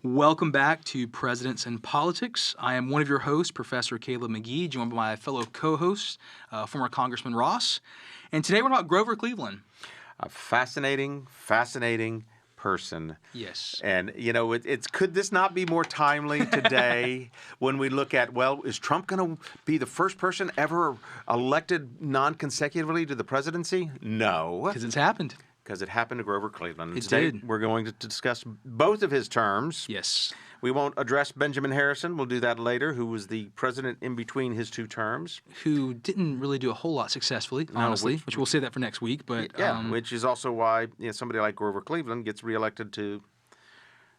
Welcome back to Presidents and Politics. I am one of your hosts, Professor Caleb McGee, joined by my fellow co-host, former Congressman Ross. And today we're about Grover Cleveland. A fascinating person. Yes. And, you know, could this not be more timely today when we look at, well, is Trump going to be the first person ever elected non-consecutively to the presidency? No. Because it's happened. Because it happened to Grover Cleveland. It Today, did. We're going to discuss both of his terms. Yes. We won't address Benjamin Harrison. We'll do that later, who was the president in between his two terms. Who didn't really do a whole lot successfully, honestly, which we'll say that for next week. But which is also why somebody like Grover Cleveland gets reelected to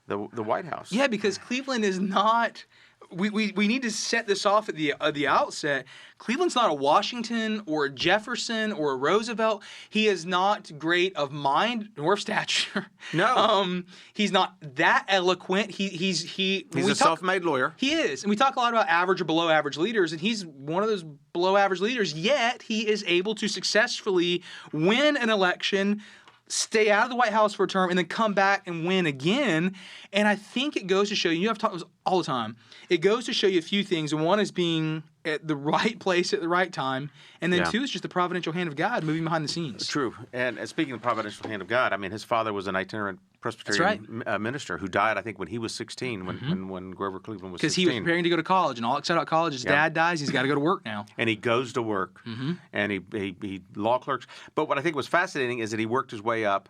the White House. Yeah, because Cleveland is not. We need to set this off at the outset. Cleveland's not a Washington or a Jefferson or a Roosevelt. He is not great of mind nor of stature. No. He's not that eloquent. He's a self-made lawyer. He is. And we talk a lot about average or below average leaders, and he's one of those below average leaders, yet he is able to successfully win an election, stay out of the White House for a term, and then come back and win again. And I think it goes to show you have to talk about this all the time. It goes to show you a few things. And one is being at the right place at the right time. And then two is just the providential hand of God moving behind the scenes. True. And speaking of the providential hand of God, I mean, his father was an itinerant Presbyterian minister who died, I think, when he was 16, when Grover Cleveland was 16. Because he was preparing to go to college, and all excited about college. His dad dies. He's got to go to work now. And he goes to work, and he law clerks. But what I think was fascinating is that he worked his way up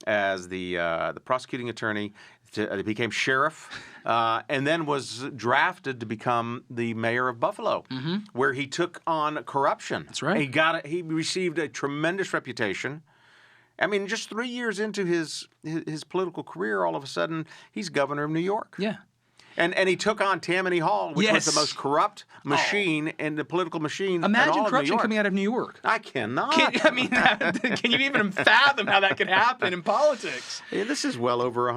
as the prosecuting attorney. He became sheriff, and then was drafted to become the mayor of Buffalo, where he took on corruption. That's right. He received a tremendous reputation. I mean, just 3 years into his political career, all of a sudden, he's governor of New York. Yeah. And he took on Tammany Hall, which was the most corrupt machine in the political machine. Imagine corruption coming out of New York. I cannot. Can you even fathom how that could happen in politics? Yeah, this is well over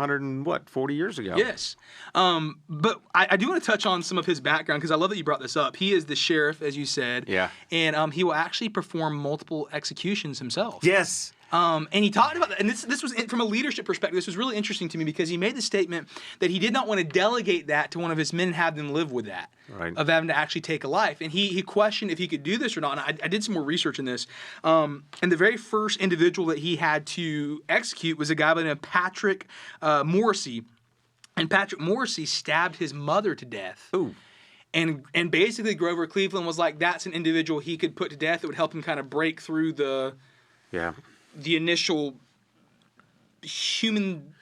40 years ago. Yes. But I do want to touch on some of his background because I love that you brought this up. He is the sheriff, as you said. Yeah. And he will actually perform multiple executions himself. Yes. And he talked about that, and this was from a leadership perspective. This was really interesting to me because he made the statement that he did not want to delegate that to one of his men and have them live with that, of having to actually take a life. And he questioned if he could do this or not. And I did some more research in this. And the very first individual that he had to execute was a guy by the name of Patrick Morrissey. And Patrick Morrissey stabbed his mother to death. Ooh. And basically Grover Cleveland was like, that's an individual he could put to death that would help him kind of break through the initial human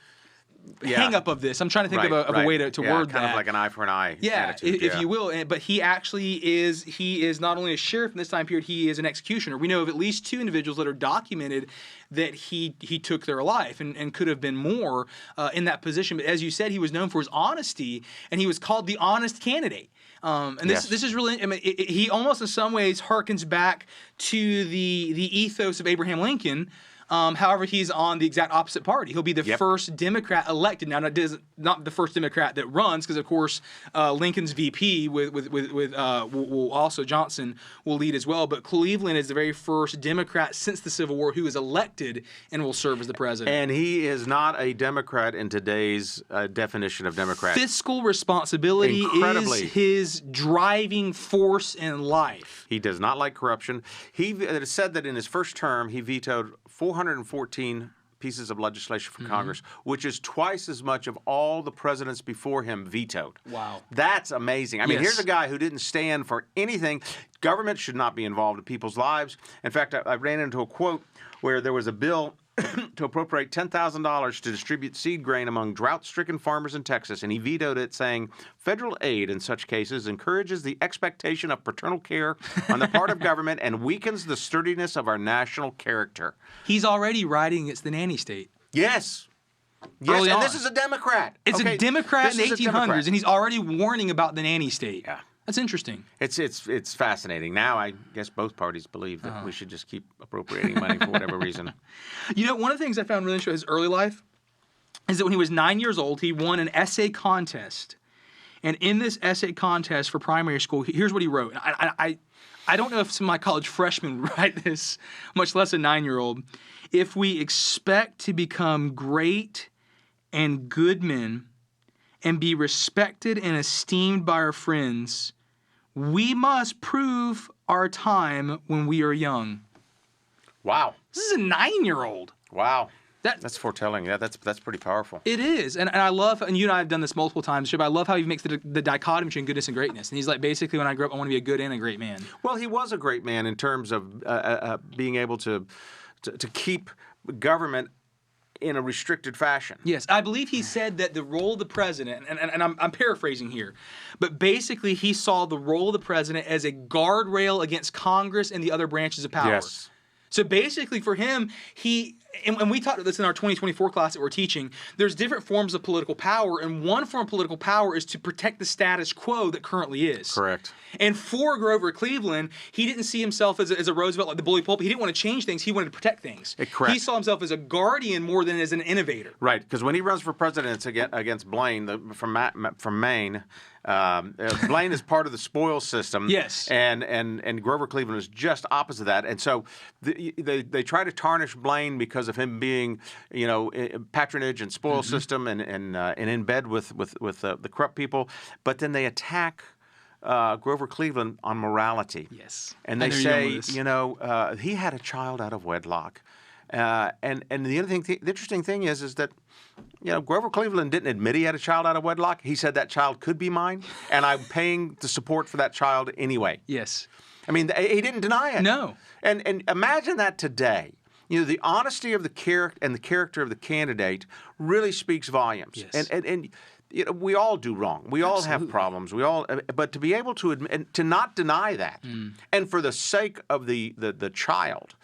hang-up of this. I'm trying to think of a way to word that. Kind of like an eye for an eye attitude. If you will. But he actually is not only a sheriff in this time period, he is an executioner. We know of at least two individuals that are documented that he took their life and could have been more in that position. But as you said, he was known for his honesty, and he was called the honest candidate. And this is really, I mean, he almost in some ways harkens back to the ethos of Abraham Lincoln. However, he's on the exact opposite party. He'll be the first Democrat elected. Now, not the first Democrat that runs, because of course Lincoln's VP will also Johnson will lead as well. But Cleveland is the very first Democrat since the Civil War who is elected and will serve as the president. And he is not a Democrat in today's definition of Democrat. Fiscal responsibility is his driving force in life. He does not like corruption. It is said that in his first term he vetoed 414 pieces of legislation from Congress, which is twice as much of all the presidents before him vetoed. Wow. That's amazing. I mean, here's a guy who didn't stand for anything. Government should not be involved in people's lives. In fact, I ran into a quote where there was a bill to appropriate $10,000 to distribute seed grain among drought-stricken farmers in Texas, and he vetoed it, saying, federal aid in such cases encourages the expectation of paternal care on the part of government and weakens the sturdiness of our national character. He's already riding against the nanny state. Yes. Yes, and this is a Democrat. It's a Democrat in the 1800s, and he's already warning about the nanny state. Yeah. That's interesting. It's fascinating. Now I guess both parties believe that we should just keep appropriating money for whatever reason. You know, one of the things I found really interesting in his early life is that when he was 9 years old, he won an essay contest. And in this essay contest for primary school, here's what he wrote. I don't know if some of my college freshmen would write this, much less a 9-year-old. If we expect to become great and good men and be respected and esteemed by our friends, we must prove our time when we are young. Wow. This is a 9-year-old. Wow. That's foretelling. Yeah, that's pretty powerful. It is. And I love, and you and I have done this multiple times, but I love how he makes the dichotomy between goodness and greatness. And he's like, basically, when I grow up, I want to be a good and a great man. Well, he was a great man in terms of being able to keep government in a restricted fashion. Yes, I believe he said that the role of the president, and I'm paraphrasing here, but basically he saw the role of the president as a guardrail against Congress and the other branches of power. Yes. So basically for him, and we talked about this in our 2024 class that we're teaching, there's different forms of political power, and one form of political power is to protect the status quo that currently is. Correct. And for Grover Cleveland, he didn't see himself as a Roosevelt, like the bully pulpit. He didn't want to change things. He wanted to protect things. Correct. He saw himself as a guardian more than as an innovator. Right, because when he runs for president against Blaine from Maine, Blaine is part of the spoils system. Yes. And Grover Cleveland is just opposite that. And so they try to tarnish Blaine because of him being, patronage and spoils system and in bed with the corrupt people. But then they attack Grover Cleveland on morality. Yes. And they say, he had a child out of wedlock. And the interesting thing is that, Grover Cleveland didn't admit he had a child out of wedlock. He said that child could be mine, and I'm paying the support for that child anyway. Yes. I mean, he didn't deny it. No. And imagine that today. The honesty of the character of the candidate really speaks volumes. Yes. And we all do wrong. We all have problems. But to be able to admit, and to not deny that, and for the sake of the child,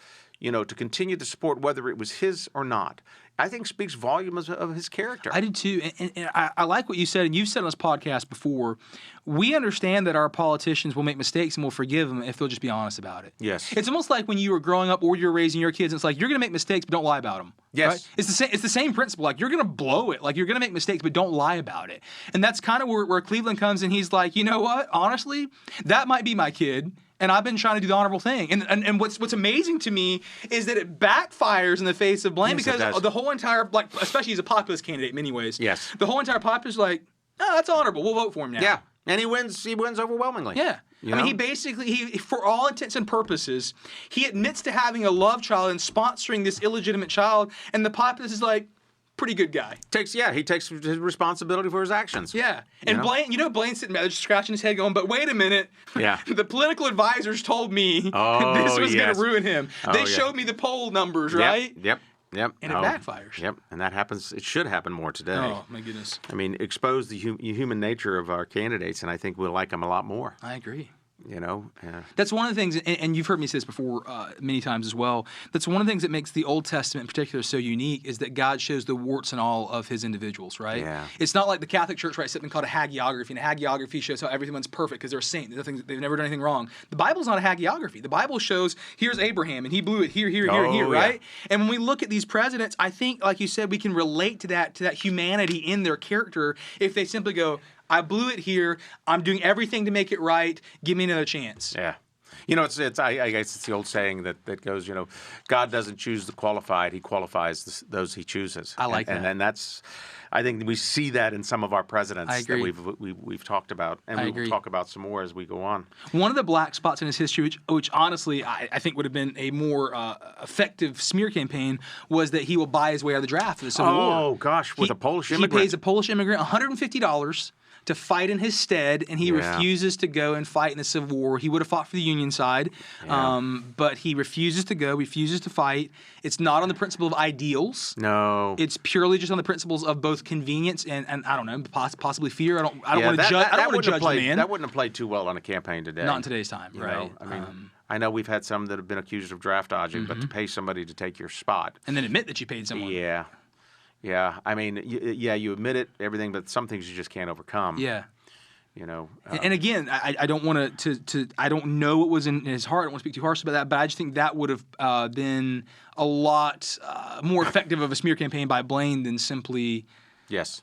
to continue to support whether it was his or not, I think speaks volumes of his character. I do too. And I like what you said, and you've said on this podcast before, we understand that our politicians will make mistakes and we'll forgive them if they'll just be honest about it. Yes. It's almost like when you were growing up or you're raising your kids, and it's like, you're going to make mistakes, but don't lie about them. Yes. Right? It's the same principle. Like, you're going to blow it. Like, you're going to make mistakes, but don't lie about it. And that's kind of where Cleveland comes in. He's like, you know what? Honestly, that might be my kid. And I've been trying to do the honorable thing. And what's amazing to me is that it backfires in the face of Blaine, because the whole entire, especially he's a populist candidate in many ways. Yes. The whole entire populace is like, oh, that's honorable. We'll vote for him now. Yeah. And he wins overwhelmingly. Yeah. I mean, he basically, for all intents and purposes, he admits to having a love child and sponsoring this illegitimate child. And the populace is like, pretty good guy. He takes his responsibility for his actions. Yeah. And Blaine, Blaine's sitting there just scratching his head going, but wait a minute. Yeah. The political advisors told me this was going to ruin him. They showed me the poll numbers, right? Yep. And it backfires. Yep. And that happens. It should happen more today. Oh, my goodness. I mean, expose the human nature of our candidates, and I think we'll like them a lot more. I agree. That's one of the things, and you've heard me say this before many times as well, that's one of the things that makes the Old Testament in particular so unique, is that God shows the warts and all of his individuals, right? Yeah. It's not like the Catholic Church writes something called a hagiography, and a hagiography shows how everyone's perfect because they're a saint. They've never done anything wrong. The Bible's not a hagiography. The Bible shows, here's Abraham, and he blew it here, and here, right? And when we look at these presidents, I think, like you said, we can relate to that humanity in their character if they simply go, I blew it here. I'm doing everything to make it right. Give me another chance. Yeah. I guess it's the old saying that goes, God doesn't choose the qualified. He qualifies those he chooses. I like that. And that's, I think we see that in some of our presidents that we've talked about. And we will talk about some more as we go on. One of the black spots in his history, which honestly I think would have been a more effective smear campaign, was that he will buy his way out of the draft for the Civil War. Oh, gosh, with a Polish immigrant. He pays a Polish immigrant $150 to fight in his stead, and he refuses to go and fight in the Civil War. He would have fought for the Union side, but he refuses to go, refuses to fight. It's not on the principle of ideals. No. It's purely just on the principles of both convenience and I don't know, possibly fear. I don't want to judge. I don't want to judge the man. That wouldn't have played too well on a campaign today. Not in today's time, right? I mean, I know we've had some that have been accused of draft dodging, but to pay somebody to take your spot. And then admit that you paid someone. Yeah. Yeah. I mean, you admit it, everything, but some things you just can't overcome. Yeah. And again, I don't want to I don't know what was in his heart. I don't want to speak too harsh about that, but I just think that would have been a lot more effective of a smear campaign by Blaine than simply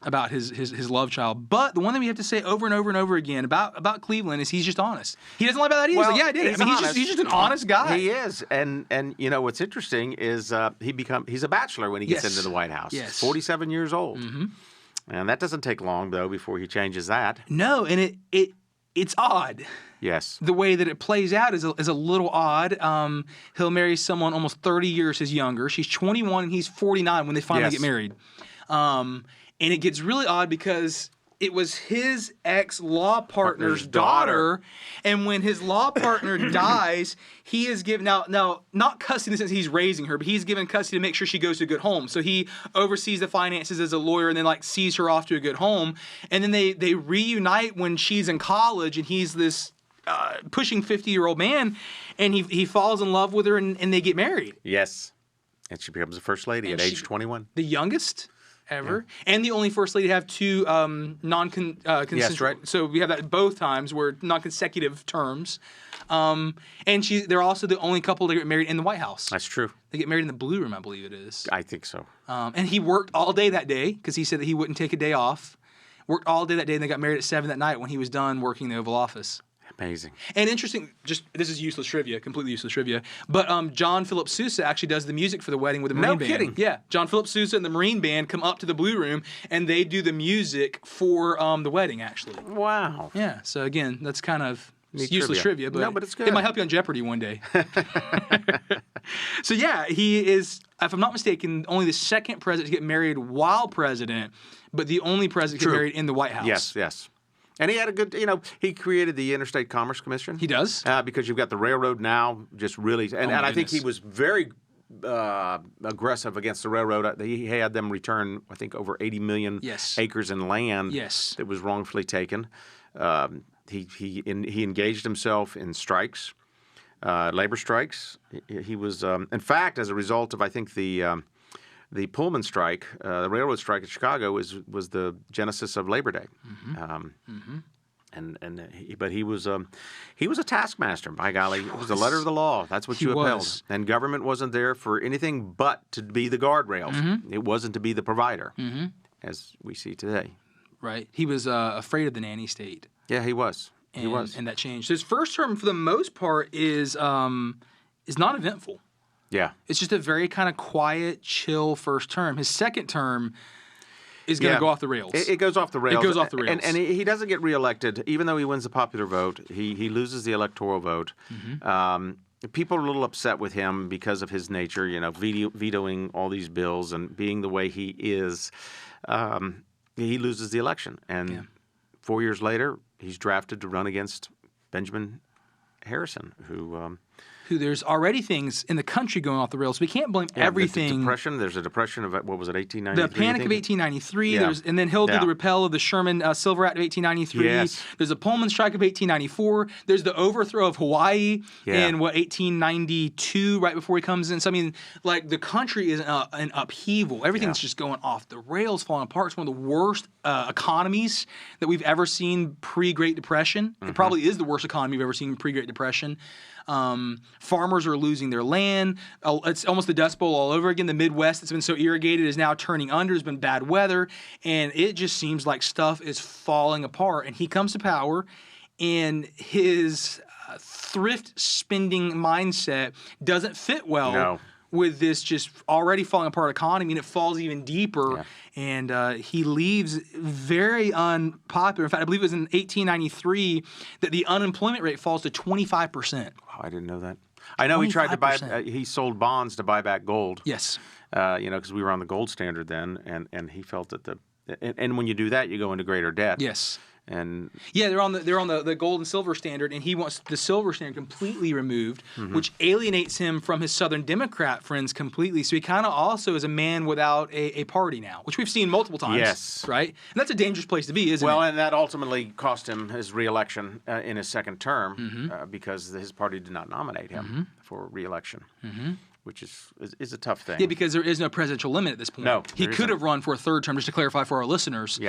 about his love child. But the one thing we have to say over and over and over again about Cleveland is he's just honest. He doesn't lie about that either. Well, he's like, I did it. I mean, he's just an honest guy. He is. And what's interesting is he's a bachelor when he gets into the White House. Yes. 47 years old. And that doesn't take long, though, before he changes that. No, and it's odd. Yes. The way that it plays out is a little odd. He'll marry someone almost 30 years his younger. She's 21 and he's 49 when they finally get married. And it gets really odd because it was his ex-law partner's daughter. And when his law partner dies, he is given, now not custody in the sense he's raising her, but he's given custody to make sure she goes to a good home. So he oversees the finances as a lawyer and then like sees her off to a good home. And then they reunite when she's in college and he's this pushing 50-year-old man, and he falls in love with her and they get married. Yes. And she becomes the first lady at age 21. The youngest ever, and the only first lady to have two non-consensual. Yes, right. So we have that both times where non-consecutive terms. And they're also the only couple to get married in the White House. That's true. They get married in the Blue Room, I believe it is. I think so. And he worked all day that day because he said that he wouldn't take a day off. Worked all day that day, and they got married at 7 that night when he was done working the Oval Office. Amazing. And interesting, this is useless trivia, completely useless trivia, but John Philip Sousa actually does the music for the wedding with the Marine Band. No kidding. Yeah, John Philip Sousa and the Marine Band come up to the Blue Room, and they do the music for the wedding, actually. Wow. Yeah, so again, that's kind of Neat useless trivia, but, but it's good. It might help you on Jeopardy one day. So yeah, he is, if I'm not mistaken, only the second president to get married while president, but the only president to get married in the White House. Yes, yes. And he had a good, he created the Interstate Commerce Commission. He does. Because you've got the railroad now just really, and I think he was very aggressive against the railroad. He had them return, I think, over 80 million acres in land that was wrongfully taken. He engaged himself in strikes, labor strikes. He was, in fact, as a result of, I think, the Pullman strike, the railroad strike in Chicago, was the genesis of Labor Day. But he was a taskmaster. By golly, it was the letter of the law. That's what you upheld. And government wasn't there for anything but to be the guardrails. It wasn't to be the provider, as we see today. Right. He was afraid of the nanny state. Yeah, he was. And that changed. His first term, for the most part, is not eventful. Yeah. It's just a very kind of quiet, chill first term. His second term is going to go off the rails. It goes off the rails. It goes off the rails. And he doesn't get reelected, even though he wins the popular vote. He loses the electoral vote. People are a little upset with him because of his nature, vetoing all these bills and being the way he is. He loses the election. And 4 years later, he's drafted to run against Benjamin Harrison, who there's already things in the country going off the rails. We can't blame everything. There's a depression of, what was it, 1893? The Panic of 1893. And then he'll do the repeal of the Sherman Silver Act of 1893. Yes. There's a Pullman strike of 1894. There's the overthrow of Hawaii in, 1892, right before he comes in. So, I mean, like, the country is an upheaval. Everything's just going off the rails, falling apart. It's one of the worst economies that we've ever seen pre-Great Depression. It probably is the worst economy we've ever seen pre-Great Depression. Farmers are losing their land. It's almost the Dust Bowl all over again. The Midwest that's been so irrigated is now turning under. There's been bad weather, and it just seems like stuff is falling apart. And he comes to power, and his thrift spending mindset doesn't fit well with this just already falling apart economy, and it falls even deeper. And he leaves very unpopular. In fact, I believe it was in 1893 that the unemployment rate falls to 25%. Wow, I didn't know that. I know 25%. He tried to buy. He sold bonds to buy back gold. Yes. Because we were on the gold standard then, and he felt that and when you do that, you go into greater debt. Yes. And they're on the gold and silver standard, and he wants the silver standard completely removed, which alienates him from his Southern Democrat friends completely. So he kind of also is a man without a party now, which we've seen multiple times. Yes, right, and that's a dangerous place to be, isn't it? Well, and that ultimately cost him his reelection in his second term because his party did not nominate him for reelection. Which is a tough thing. Yeah, because there is no presidential limit at this point. No, he could have run for a third term. Just to clarify for our listeners,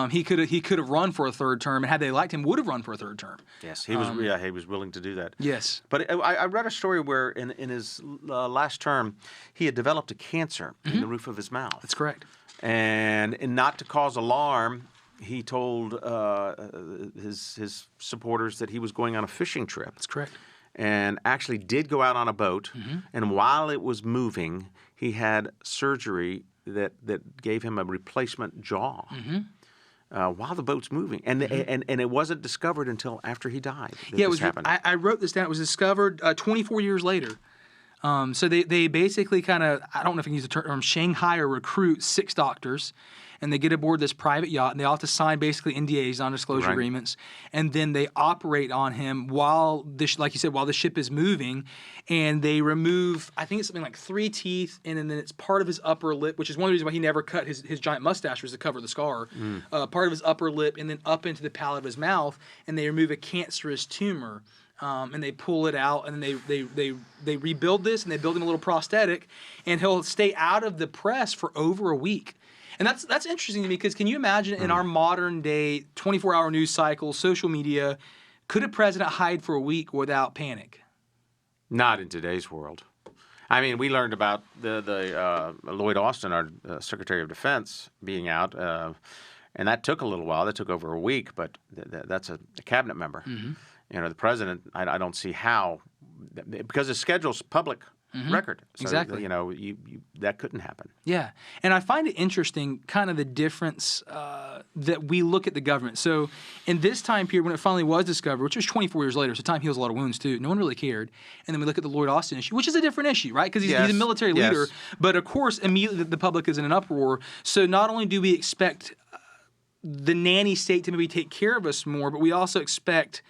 he could have run for a third term, and had they elected him, would have run for a third term. Yes, he was. He was willing to do that. Yes, but I read a story where in his last term, he had developed a cancer in the roof of his mouth. That's correct. And not to cause alarm, he told his supporters that he was going on a fishing trip. That's correct. And actually did go out on a boat, and while it was moving, he had surgery that gave him a replacement jaw. While the boat's moving, and it wasn't discovered until after he died. Yeah, it was. I wrote this down. It was discovered 24 years later. So they basically kind of, I don't know if I can use the term, Shanghai or recruit 6 doctors, and they get aboard this private yacht, and they all have to sign basically NDAs, non-disclosure agreements, and then they operate on him while like you said, while the ship is moving, and they remove, I think it's something like 3 teeth, and then it's part of his upper lip, which is one of the reasons why he never cut his giant mustache, was to cover the scar. Part of his upper lip, and then up into the palate of his mouth, and they remove a cancerous tumor. And they pull it out, and then they rebuild this, and they build him a little prosthetic, and he'll stay out of the press for over a week. And that's interesting to me, because can you imagine in our modern day 24-hour news cycle, social media, could a president hide for a week without panic? Not in today's world. I mean, we learned about the Lloyd Austin, our Secretary of Defense, being out, and that took a little while. That took over a week, but that's a cabinet member. You know, the president, I don't see how, because the schedule's public record. So, exactly. You know, that couldn't happen. Yeah. And I find it interesting, kind of the difference that we look at the government. So in this time period, when it finally was discovered, which was 24 years later, so time heals a lot of wounds too, no one really cared. And then we look at the Lloyd Austin issue, which is a different issue, right? Because he's a military leader. But of course, immediately the public is in an uproar. So not only do we expect the nanny state to maybe take care of us more, but we also expect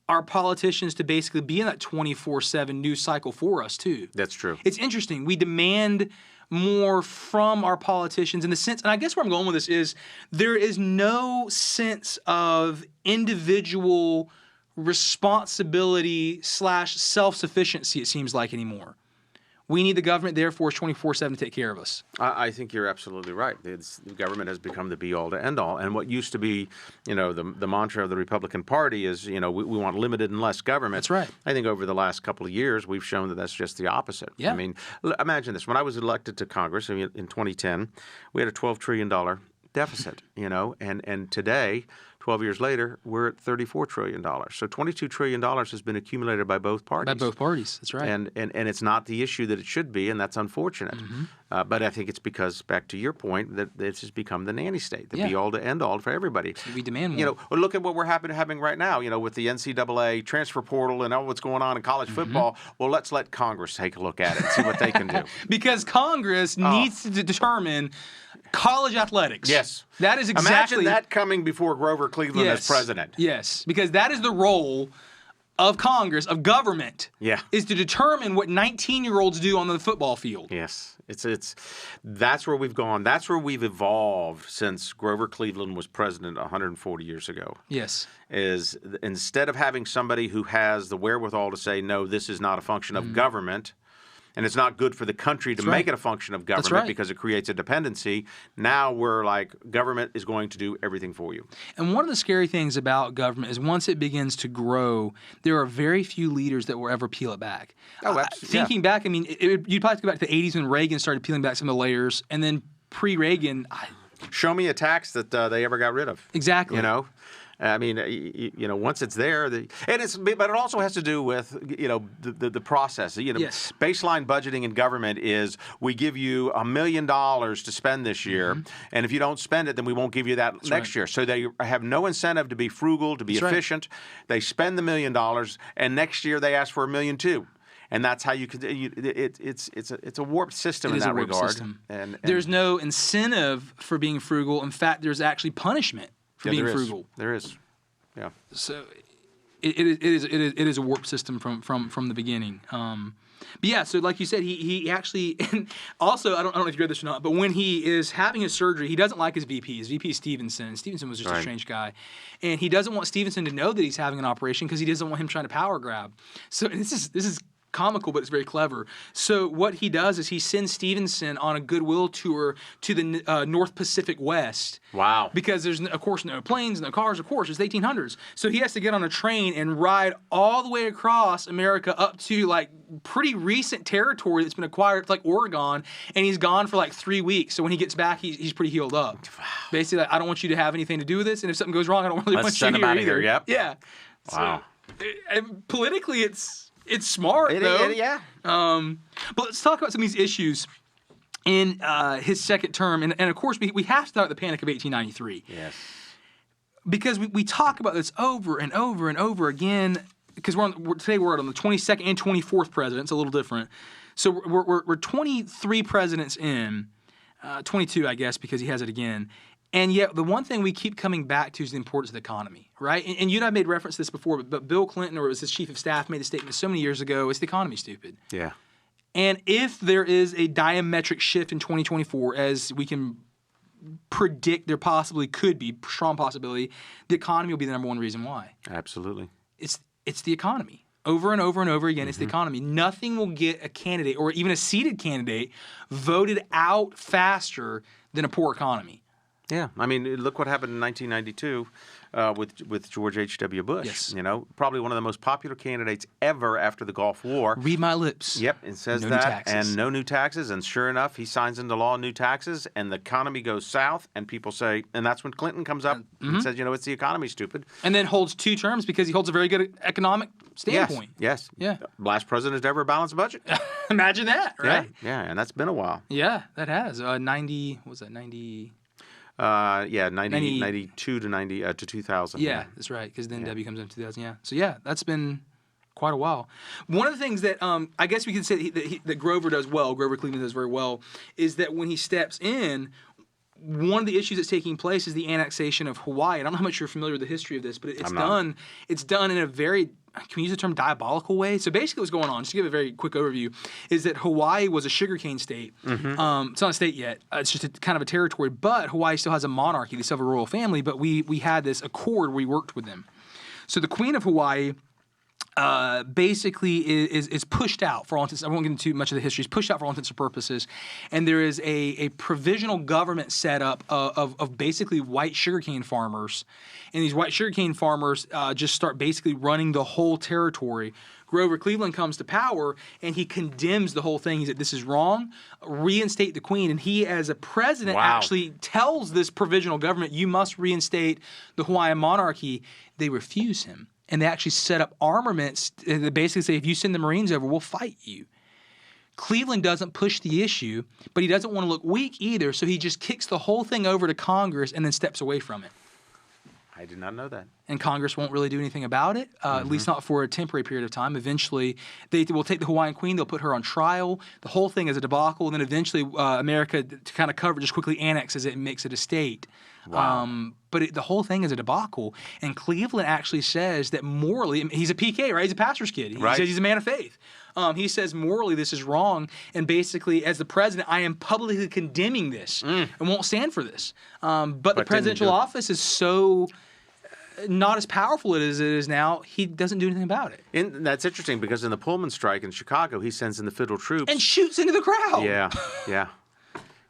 our politicians to basically be in that 24/7 news cycle for us too. That's true. It's interesting. We demand more from our politicians in the sense, and I guess where I'm going with this is there is no sense of individual responsibility / self-sufficiency, it seems like, anymore. We need the government there for us 24/7 to take care of us. I think you're absolutely right. The government has become the be-all to end-all. And what used to be, you know, the mantra of the Republican Party is, you know, we want limited and less government. That's right. I think over the last couple of years, we've shown that that's just the opposite. Yeah. I mean, imagine this. When I was elected to Congress in 2010, we had a $12 trillion deficit, you know, and today, 12 years later, we're at $34 trillion. So $22 trillion has been accumulated by both parties. By both parties, that's right. And it's not the issue that it should be, and that's unfortunate. But I think it's because, back to your point, that this has become the nanny state, the be-all to end-all for everybody. We demand more. You know, look at what we're having right now, you know, with the NCAA transfer portal and all what's going on in college football. Well, let's let Congress take a look at it and see what they can do. Because Congress needs to determine college athletics. Yes. That is exactly... Imagine that coming before Grover Cleveland as president. Yes, because that is the role of Congress, of government, is to determine what 19-year-olds do on the football field. Yes. That's where we've gone. That's where we've evolved since Grover Cleveland was president 140 years ago. Yes. Is instead of having somebody who has the wherewithal to say, no, this is not a function of government, and it's not good for the country to make it a function of government because it creates a dependency. Now we're like, government is going to do everything for you. And one of the scary things about government is once it begins to grow, there are very few leaders that will ever peel it back. Thinking back, I mean, you'd probably have to go back to the 80s when Reagan started peeling back some of the layers, and then pre-Reagan... Show me a tax that they ever got rid of. Exactly. You know? I mean, you know, once it's there, but it also has to do with, you know, the process. You know, baseline budgeting in government is we give you $1 million to spend this year, and if you don't spend it, then we won't give you that next year. So they have no incentive to be frugal, to be efficient. They spend the $1 million, and next year they ask for $1 million too. And that's how you could. It's a warped system in that regard. And there's no incentive for being frugal. In fact, there's actually punishment for being frugal. There is, yeah. So it is a warped system from the beginning. But yeah, so like you said, he actually, and also I don't know if you read this or not, but when he is having his surgery, he doesn't like his VP. His VP is Stevenson. Stevenson was just a strange guy, and he doesn't want Stevenson to know that he's having an operation because he doesn't want him trying to power grab. So this is comical, but it's very clever. So what he does is he sends Stevenson on a goodwill tour to the North Pacific West. Wow. Because there's, of course, no planes, no cars, of course. It's 1800s. So he has to get on a train and ride all the way across America up to, like, pretty recent territory that's been acquired. It's like Oregon, and he's gone for, like, 3 weeks. So when he gets back, he's pretty healed up. Wow. Basically, like, I don't want you to have anything to do with this, and if something goes wrong, I don't really want you here either. Yep. Yeah. Wow. So, and politically, it's smart, though. Yeah. But let's talk about some of these issues in his second term. And of course, we have to start with the Panic of 1893. Yes. Because we talk about this over and over and over again, because today we're on the 22nd and 24th president. It's a little different. So we're 23 presidents in, 22, I guess, because he has it again. And yet the one thing we keep coming back to is the importance of the economy, right? And you and I made reference to this before, but Bill Clinton, or it was his chief of staff, made a statement so many years ago, it's the economy, stupid. Yeah. And if there is a diametric shift in 2024, as we can predict there possibly could be, strong possibility, the economy will be the number one reason why. Absolutely. It's the economy. Over and over and over again, it's the economy. Nothing will get a candidate, or even a seated candidate, voted out faster than a poor economy. Yeah, I mean, look what happened in 1992 with George H.W. Bush. Yes. You know, probably one of the most popular candidates ever after the Gulf War. Read my lips. Yep, it says No that, new taxes. and no new taxes. And sure enough, he signs into law new taxes, and the economy goes south. And people say, and that's when Clinton comes up and says, you know, it's the economy, stupid. And then holds 2 terms because he holds a very good economic standpoint. Yes. Yeah. Last president to ever balance a budget. Imagine that, right? Yeah, and that's been a while. Yeah, that has. 90, what was that, 90? 92 to 2000. Yeah, that's right, because then W comes in 2000, yeah. So, yeah, that's been quite a while. One of the things that I guess we could say that Grover does well, Grover Cleveland does very well, is that when he steps in, one of the issues that's taking place is the annexation of Hawaii. And I don't know how much you're familiar with the history of this, but it's done in a very, can we use the term diabolical way? So basically what's going on, just to give a very quick overview, is that Hawaii was a sugarcane state. It's not a state yet. It's just kind of a territory. But Hawaii still has a monarchy. They still have a royal family. But we had this accord where we worked with them. So the Queen of Hawaii basically is pushed out for all intents. I won't get into much of the history. It's pushed out for all intents and purposes, and there is a provisional government set up of basically white sugarcane farmers, and these white sugarcane farmers just start basically running the whole territory. Grover Cleveland comes to power, and he condemns the whole thing. He said, this is wrong, reinstate the Queen. And he, as a president, actually tells this provisional government, you must reinstate the Hawaiian monarchy. They refuse him. And they actually set up armaments that basically say, if you send the Marines over, we'll fight you. Cleveland doesn't push the issue, but he doesn't want to look weak either, so he just kicks the whole thing over to Congress and then steps away from it. I did not know that. And Congress won't really do anything about it, at least not for a temporary period of time. Eventually, they will take the Hawaiian Queen, they'll put her on trial. The whole thing is a debacle, and then eventually America, to kind of cover it, just quickly annexes it and makes it a state. Wow. But the whole thing is a debacle. And Cleveland actually says that morally, he's a PK, right? He's a pastor's kid. He says he's a man of faith. He says morally this is wrong. And basically, as the president, I am publicly condemning this and won't stand for this. But the presidential office is so not as powerful as it is now, he doesn't do anything about it. And that's interesting because in the Pullman strike in Chicago, he sends in the federal troops. And shoots into the crowd.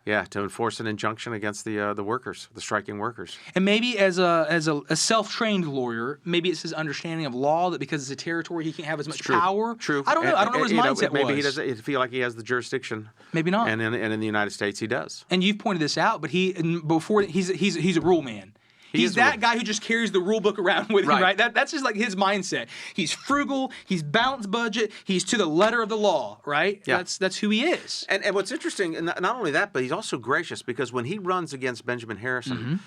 Yeah, to enforce an injunction against the workers, the striking workers. And maybe as a self-trained lawyer, maybe it's his understanding of law that because it's a territory, he can't have as much power. True. I don't know. I don't know what his mindset maybe was. he doesn't feel like he has the jurisdiction. Maybe not. And in the United States, he does. And you've pointed this out, but he's a rule man. He's that guy who just carries the rule book around with him, right? That's just like his mindset. He's frugal. He's balanced budget. He's to the letter of the law, right? Yeah. That's who he is. And what's interesting, and not only that, but he's also gracious because when he runs against Benjamin Harrison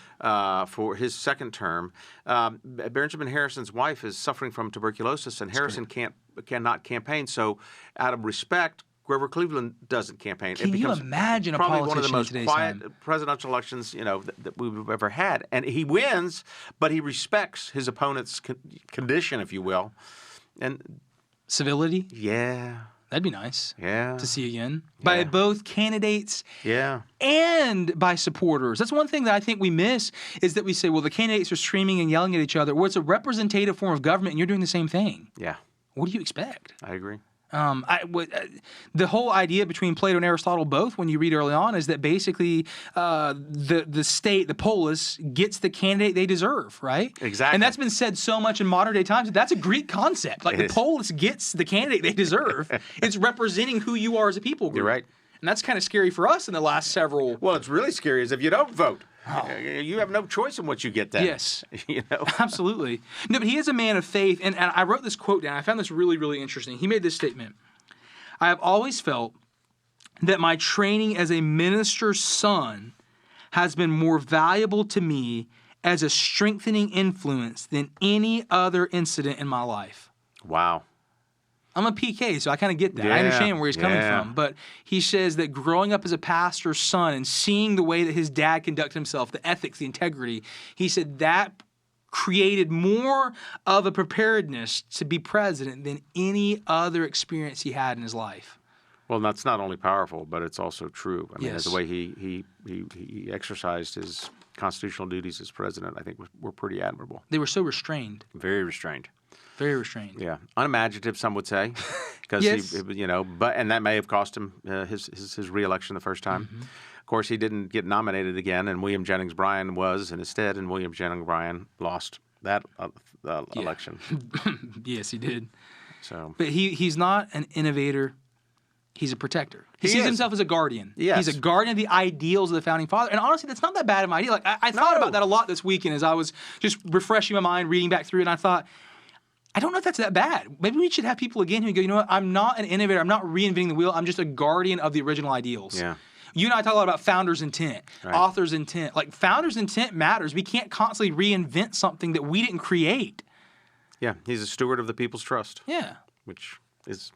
for his second term, Benjamin Harrison's wife is suffering from tuberculosis, and Harrison cannot campaign. So, out of respect, Grover Cleveland doesn't campaign. Can you imagine a probably politician one of the most in quiet time? presidential elections that we've ever had, and he wins, but he respects his opponent's condition, if you will, and civility. Yeah, that'd be nice. Yeah, to see again by both candidates. Yeah, and by supporters. That's one thing that I think we miss is that we say, well, the candidates are screaming and yelling at each other. Well, it's a representative form of government, and you're doing the same thing. Yeah. What do you expect? I agree. The whole idea between Plato and Aristotle both, when you read early on, is that basically the state, the polis, gets the candidate they deserve, right? Exactly. And that's been said so much in modern day times. That's a Greek concept. Like the polis gets the candidate they deserve. It's representing who you are as a people group. You're right. And that's kind of scary for us in the last several. Well, it's really scary is if you don't vote. You have no choice in what you get then. Yes. Absolutely. No, but he is a man of faith. And I wrote this quote down. I found this really, really interesting. He made this statement. I have always felt that my training as a minister's son has been more valuable to me as a strengthening influence than any other incident in my life. Wow. I'm a PK, so I kind of get that. Yeah, I understand where he's coming yeah. from. But he says that growing up as a pastor's son and seeing the way that his dad conducted himself, the ethics, the integrity, he said that created more of a preparedness to be president than any other experience he had in his life. Well, that's not only powerful, but it's also true. I mean, Yes. the way he exercised his constitutional duties as president, I think were pretty admirable. They were so restrained. Very restrained. Very restrained. Yeah, unimaginative, some would say, because Yes. and that may have cost him his reelection the first time. Mm-hmm. Of course, he didn't get nominated again, and William Jennings Bryan was instead, and William Jennings Bryan lost that election. Yes, he did. So, But he's not an innovator. He's a protector. He He sees is. himself as a guardian. Yes. He's a guardian of the ideals of the founding father. And honestly, that's not that bad of an idea. Like I thought No. about that a lot this weekend as I was just refreshing my mind, reading back through it, and I thought, I don't know if that's that bad. Maybe we should have people again who go, you know what, I'm not an innovator. I'm not reinventing the wheel. I'm just a guardian of the original ideals. yeah. You and I talk a lot about founder's intent, Right. author's intent. Like founder's intent matters. We can't constantly reinvent something that we didn't create. Yeah, he's a steward of the people's trust, Yeah. which is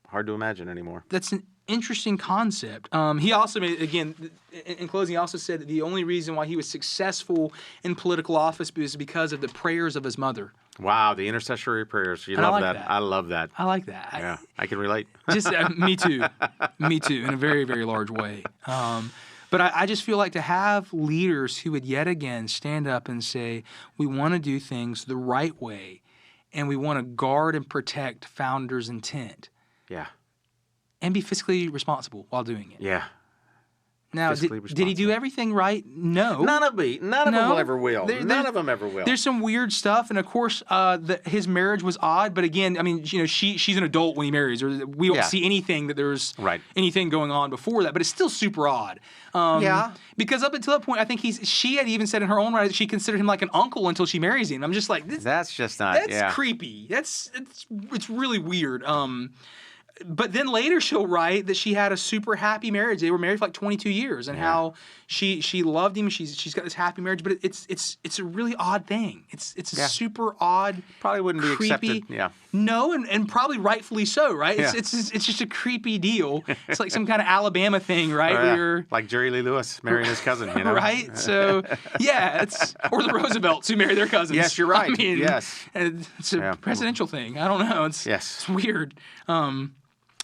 hard to imagine anymore. That's an interesting concept. He also made, again, in closing, he also said that the only reason why he was successful in political office was because of the prayers of his mother. Wow, the intercessory prayers. You And I love like that. that. I love that. I like that. Yeah, I can relate. Just me too, in a very, very large way. But I just feel like to have leaders who would yet again stand up and say, we want to do things the right way, and we want to guard and protect founders' intent, Yeah, and be fiscally responsible while doing it. yeah. Now, did he do everything right? No. None of them No. ever will. There- None of them ever will. There's some weird stuff, and of course, his marriage was odd. But again, I mean, she's an adult when he marries, or we don't Yeah. see anything that there's Right. anything going on before that. But it's still super odd. Yeah. Because up until that point, I think she had even said in her own right that she considered him like an uncle until she marries him. I'm just like, That's just not. that's yeah. creepy. It's really weird. But then later she'll write that she had a super happy marriage. They were married for like 22 years, and how she loved him. She's got this happy marriage, but it's a really odd thing. It's a Yeah. super odd, Probably wouldn't be creepy. accepted. Yeah. No, and probably rightfully so, right? Yeah. It's just a creepy deal. It's like some kind of Alabama thing, right? Oh, yeah. Where Like Jerry Lee Lewis marrying his cousin, you know? right? So yeah, or the Roosevelts who marry their cousins. Yes, you're right. I mean, Yes. it's a Yeah. presidential thing. I don't know. Yes. It's weird.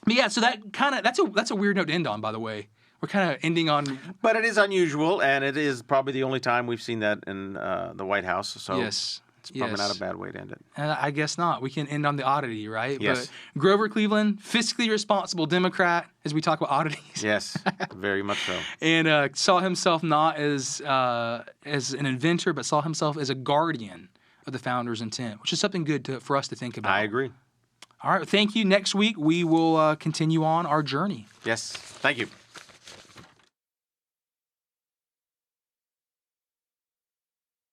But yeah, so that's a weird note to end on. By the way, we're kind of ending on. But it is unusual, and it is probably the only time we've seen that in the White House. So Yes. it's probably not a bad way to end it. I guess not. We can end on the oddity, right? Yes. But Grover Cleveland, fiscally responsible Democrat, as we talk about oddities. Yes, very much so. And saw himself not as an inventor, but saw himself as a guardian of the founder's intent, which is something good for us to think about. I agree. All right. Thank you. Next week, we will continue on our journey. Yes. Thank you.